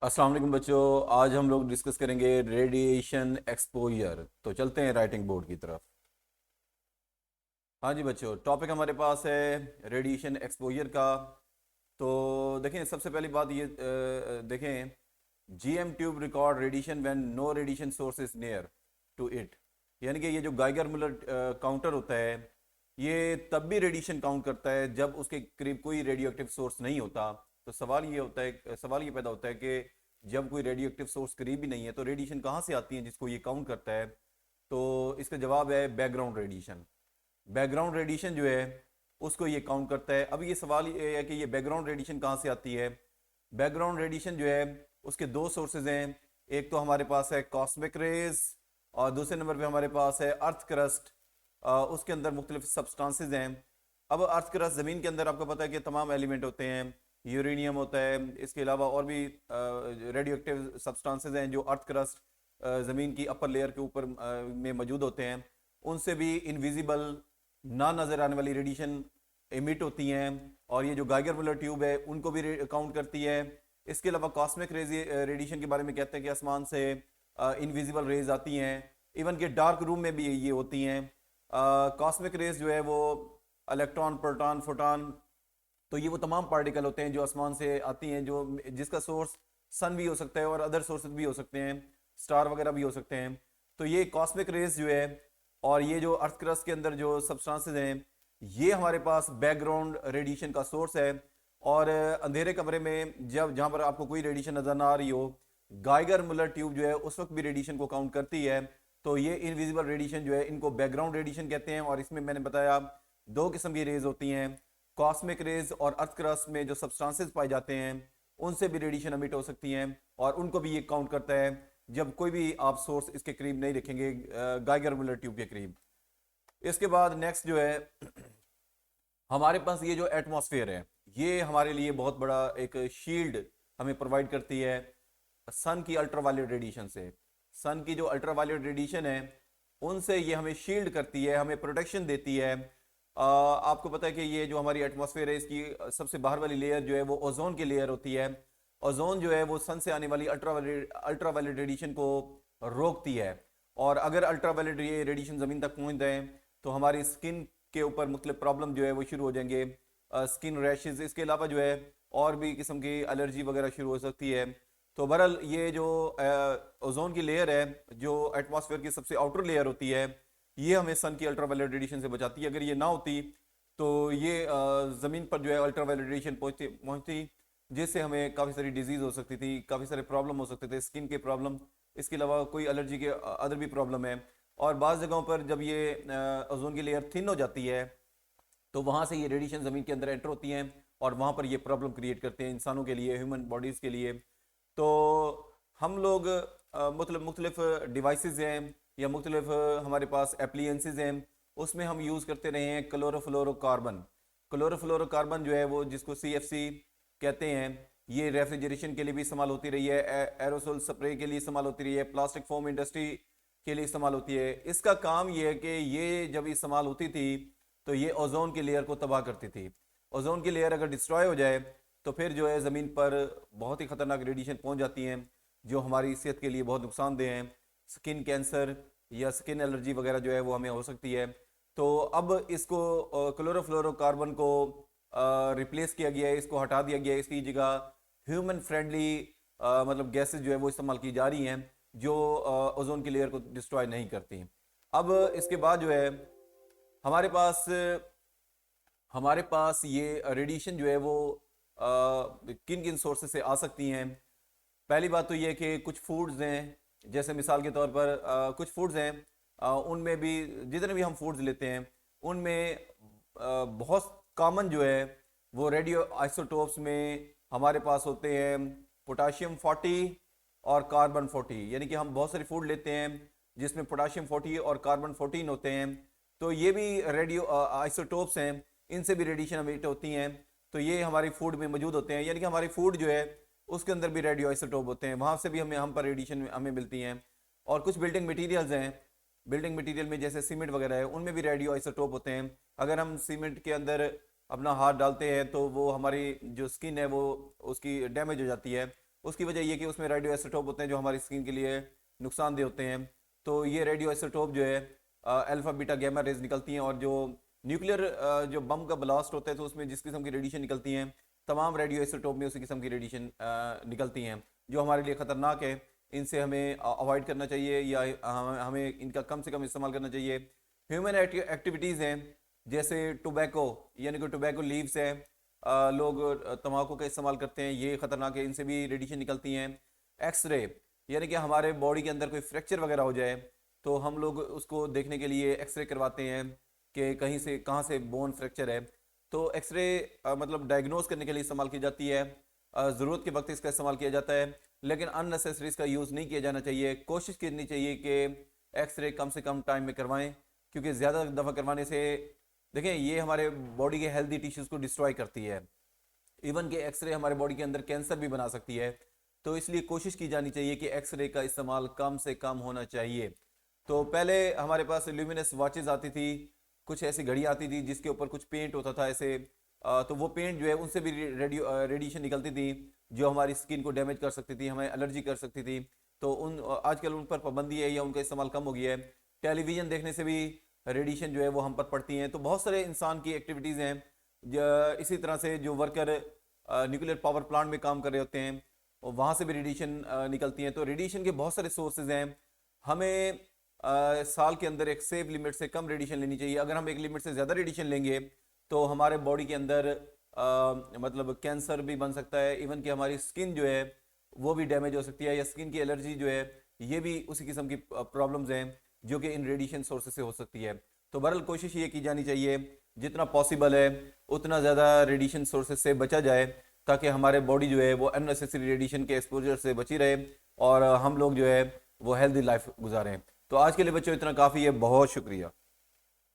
अस्सलाम वालेकुम बच्चों। आज हम लोग डिस्कस करेंगे रेडिएशन एक्सपोजर। तो चलते हैं राइटिंग बोर्ड की तरफ। हाँ जी बच्चों, टॉपिक हमारे पास है रेडिएशन एक्सपोजर का। तो देखें, सबसे पहली बात ये देखें, GM tube record radiation when no radiation source is near to it. यानी कि ये जो गाइगर मुलर काउंटर होता है, ये तब भी रेडिएशन काउंट करता है जब उसके करीब कोई रेडियो एक्टिव सोर्स नहीं होता। तो सवाल ये पैदा होता है कि जब कोई रेडियो एक्टिव सोर्स करीब ही नहीं है तो रेडिएशन कहाँ से आती है जिसको ये काउंट करता है। तो इसका जवाब है बैकग्राउंड रेडिएशन। बैकग्राउंड रेडिएशन जो है उसको ये काउंट करता है। अब ये सवाल ये है कि ये बैकग्राउंड रेडिएशन कहाँ से आती है। बैकग्राउंड रेडिएशन जो है उसके दो सोर्सेज हैं। एक तो हमारे पास है कॉस्मिक रेज, और दूसरे नंबर पे हमारे पास है अर्थ क्रस्ट। उसके अंदर मुख्तलिफ सब्सटेंसेज हैं। अब अर्थ क्रस्ट ज़मीन के अंदर आपको पता है कि तमाम एलिमेंट होते हैं। यूरेनियम होता है, इसके अलावा और भी रेडियो एक्टिव सब्सटेंसेज हैं जो अर्थ क्रस्ट ज़मीन की अपर लेयर के ऊपर में मौजूद होते हैं। उनसे भी इनविजिबल, ना नज़र आने वाली रेडिएशन इमिट होती हैं, और ये जो गाइगर मुलर ट्यूब है उनको भी काउंट करती है। इसके अलावा कॉस्मिक रेज रेडिएशन के बारे में कहते हैं कि आसमान से इनविजिबल रेज आती हैं। इवन कि डार्क रूम में भी ये होती हैं। कॉस्मिक रेज जो है वो इलेक्ट्रॉन, प्रोटॉन, फोटॉन, तो ये वो तमाम पार्टिकल होते हैं जो आसमान से आती हैं, जो जिसका सोर्स सन भी हो सकता है और अदर सोर्सेज भी हो सकते हैं, स्टार वगैरह भी हो सकते हैं। तो ये कॉस्मिक रेज जो है और ये जो अर्थ क्रस्ट के अंदर जो सब्सटेंसेज हैं, ये हमारे पास बैकग्राउंड रेडिएशन का सोर्स है। और अंधेरे कमरे में जब जहाँ पर आपको कोई रेडिएशन नजर ना आ रही हो, गाइगर मुलर ट्यूब जो है उस वक्त भी रेडिएशन को काउंट करती है। तो ये इनविजिबल रेडिएशन जो है इनको बैकग्राउंड रेडिएशन कहते हैं। और इसमें मैंने बताया दो किस्म की रेज होती हैं। कॉस्मिक रेज और अर्थ क्रस्ट में जो सब्सटेंसेस पाए जाते हैं उनसे भी रेडिएशन एमिट हो सकती हैं, और उनको भी ये काउंट करता है जब कोई भी आप सोर्स इसके करीब नहीं रखेंगे, गाइगर मुलर ट्यूब के करीब। इसके बाद नेक्स्ट जो है हमारे पास ये जो एटमॉस्फेयर है, ये हमारे लिए बहुत बड़ा एक शील्ड हमें प्रोवाइड करती है सन की अल्ट्रावायलेट रेडिएशन से। सन की जो अल्ट्रावायलेट रेडिएशन है उनसे ये हमें शील्ड करती है, हमें प्रोटेक्शन देती है। आपको पता है कि ये जो हमारी एटमॉस्फेयर है इसकी सबसे बाहर वाली लेयर जो है वो ओजोन की लेयर होती है। ओजोन जो है वो सन से आने वाली अल्ट्रावायलेट रेडिएशन को रोकती है। और अगर अल्ट्रावायलेट ये रेडिएशन ज़मीन तक पहुंच जाए तो हमारी स्किन के ऊपर मुख्तलिफ प्रॉब्लम जो है वो शुरू हो जाएंगे, स्किन रैशेज। इसके अलावा जो है और भी किस्म की एलर्जी वगैरह शुरू हो सकती है। तो बहरहाल ये जो ओजोन की लेयर है, जो एटमॉस्फेयर की सबसे आउटर लेयर होती है, ये हमें सन की अल्ट्रावायलेट रेडिएशन से बचाती है। अगर ये ना होती तो ये ज़मीन पर जो है अल्ट्रावायलेट रेडिएशन पहुंचती पहुंचती जिससे हमें काफ़ी सारी डिजीज़ हो सकती थी, काफ़ी सारे प्रॉब्लम हो सकते थे, स्किन के प्रॉब्लम। इसके अलावा कोई एलर्जी के अदर भी प्रॉब्लम है। और बाज़ जगहों पर जब ये ओजोन की लेयर थिन हो जाती है तो वहाँ से ये रेडिएशन ज़मीन के अंदर एंटर होती हैं, और वहाँ पर ये प्रॉब्लम क्रिएट करते हैं इंसानों के लिए, ह्यूमन बॉडीज़ के लिए। तो हम लोग मुख्तलिफ डिवाइसेस हैं या मुख्तलिफ हमारे पास एप्लीएंसेस हैं, उसमें हम यूज़ करते रहे हैं क्लोरोफ्लोरोकार्बन। क्लोरोफ्लोरोकार्बन जो है वो जिसको CFC कहते हैं, ये रेफ्रिजरेशन के लिए भी इस्तेमाल होती रही है, एरोसोल स्प्रे के लिए इस्तेमाल होती रही है, प्लास्टिक फोम इंडस्ट्री के लिए इस्तेमाल होती है। इसका काम ये है कि ये जब इस्तेमाल होती थी तो ये ओजोन की लेयर को तबाह करती थी। ओजोन की लेयर अगर डिस्ट्रॉय हो जाए तो फिर जो है ज़मीन पर बहुत ही ख़तरनाक रेडिएशन पहुंच जाती हैं जो हमारी सेहत के लिए बहुत नुकसानदेह हैं। स्किन कैंसर या स्किन एलर्जी वगैरह जो है वो हमें हो सकती है। तो अब इसको क्लोरोफ्लोरोकार्बन को रिप्लेस किया गया है, इसको हटा दिया गया है। इसकी जगह ह्यूमन फ्रेंडली मतलब गैसेज जो है वो इस्तेमाल की जा रही हैं जो ओजोन की लेयर को डिस्ट्रॉय नहीं करती। अब इसके बाद जो है हमारे पास हमारे पास ये रेडिएशन जो है वो किन किन सोर्सेज से आ सकती हैं। पहली बात तो ये कि कुछ फूड्स हैं, जैसे मिसाल के तौर पर कुछ फूड्स हैं, उनमें भी जितने भी हम फूड्स लेते हैं उनमें बहुत कॉमन जो है वो रेडियो आइसोटोप्स में हमारे पास होते हैं पोटाशियम 40 और कार्बन 40। यानी कि हम बहुत सारी फूड लेते हैं जिसमें पोटाशियम 40 और कार्बन 14 होते हैं। तो ये भी रेडियो आइसोटोप्स हैं, इनसे भी रेडिएशन एमिट होती हैं। तो ये हमारी फूड में मौजूद होते हैं, यानी कि हमारी फूड जो है उसके अंदर भी रेडियो आइसोटोप होते हैं, वहाँ से भी हम पर रेडिएशन हमें मिलती हैं। और कुछ बिल्डिंग मटेरियल्स हैं, बिल्डिंग मटेरियल में जैसे सीमेंट वगैरह है उनमें भी रेडियो आइसोटोप होते हैं। अगर हम सीमेंट के अंदर अपना हाथ डालते हैं तो वो हमारी जो स्किन है वो उसकी डैमेज हो जाती है, उसकी वजह ये कि उसमें रेडियो आइसोटोप होते हैं जो हमारी स्किन के लिए नुकसानदेह होते हैं। तो ये रेडियो आइसोटोप जो है अल्फा बीटा गैमा रेज निकलती हैं, और जो न्यूक्लियर जो बम का ब्लास्ट होता है तो उसमें जिस किस्म की रेडिएशन निकलती हैं, तमाम रेडियो आइसोटोप में उसी किस्म की रेडिएशन निकलती हैं जो हमारे लिए ख़तरनाक है। इनसे हमें अवॉइड करना चाहिए, या हमें इनका कम से कम इस्तेमाल करना चाहिए। ह्यूमन एक्टिविटीज़ हैं जैसे टोबैको, यानी कि टोबैको लीव्स है, लोग तंबाकू का इस्तेमाल करते हैं, ये ख़तरनाक है, इनसे भी रेडिएशन निकलती हैं। एक्सरे, यानी कि हमारे बॉडी के अंदर कोई फ्रैक्चर वगैरह हो जाए तो हम लोग उसको देखने के लिए एक्सरे करवाते हैं कि कहीं से कहाँ से बोन फ्रैक्चर है। तो एक्सरे मतलब डायग्नोज करने के लिए इस्तेमाल की जाती है, ज़रूरत के वक्त इसका इस्तेमाल किया जाता है, लेकिन अननेसेसरी इसका यूज़ नहीं किया जाना चाहिए। कोशिश करनी चाहिए कि एक्सरे कम से कम टाइम में करवाएं, क्योंकि ज़्यादा दफ़ा करवाने से देखें ये हमारे बॉडी के हेल्दी टिश्यूज़ को डिस्ट्रॉय करती है। इवन के एक्सरे हमारे बॉडी के अंदर कैंसर भी बना सकती है। तो इसलिए कोशिश की जानी चाहिए कि एक्सरे का इस्तेमाल कम से कम होना चाहिए। तो पहले हमारे पास ल्यूमिनस वॉचेस आती थी, कुछ ऐसी घड़ी आती थी जिसके ऊपर कुछ पेंट होता था ऐसे, तो वो पेंट जो है उनसे भी रेडिएशन निकलती थी जो हमारी स्किन को डैमेज कर सकती थी, हमें एलर्जी कर सकती थी। तो आजकल उन पर पाबंदी है या उनका इस्तेमाल कम हो गया है। टेलीविज़न देखने से भी रेडिएशन जो है वो हम पर पड़ती हैं। तो बहुत सारे इंसान की एक्टिविटीज़ हैं इसी तरह से, जो वर्कर न्यूक्लियर पावर प्लांट में काम कर रहे होते हैं और वहाँ से भी रेडिएशन निकलती हैं। तो रेडिएशन के बहुत सारे सोर्सेज हैं। हमें साल के अंदर एक सेफ लिमिट से कम रेडिएशन लेनी चाहिए। अगर हम एक लिमिट से ज़्यादा रेडिएशन लेंगे तो हमारे बॉडी के अंदर मतलब कैंसर भी बन सकता है, इवन कि हमारी स्किन जो है वो भी डैमेज हो सकती है, या स्किन की एलर्जी जो है ये भी उसी किस्म की प्रॉब्लम्स हैं जो कि इन रेडिएशन सोर्सेज से हो सकती है। तो बहरहाल कोशिश ये की जानी चाहिए जितना पॉसिबल है उतना ज़्यादा रेडिएशन सोर्सेज से बचा जाए, ताकि हमारे बॉडी जो है वो अननेसेसरी रेडिएशन के एक्सपोजर से बची रहे और हम लोग जो है वो हेल्दी लाइफ गुजारें। तो आज के लिए बच्चों इतना काफ़ी है, बहुत शुक्रिया।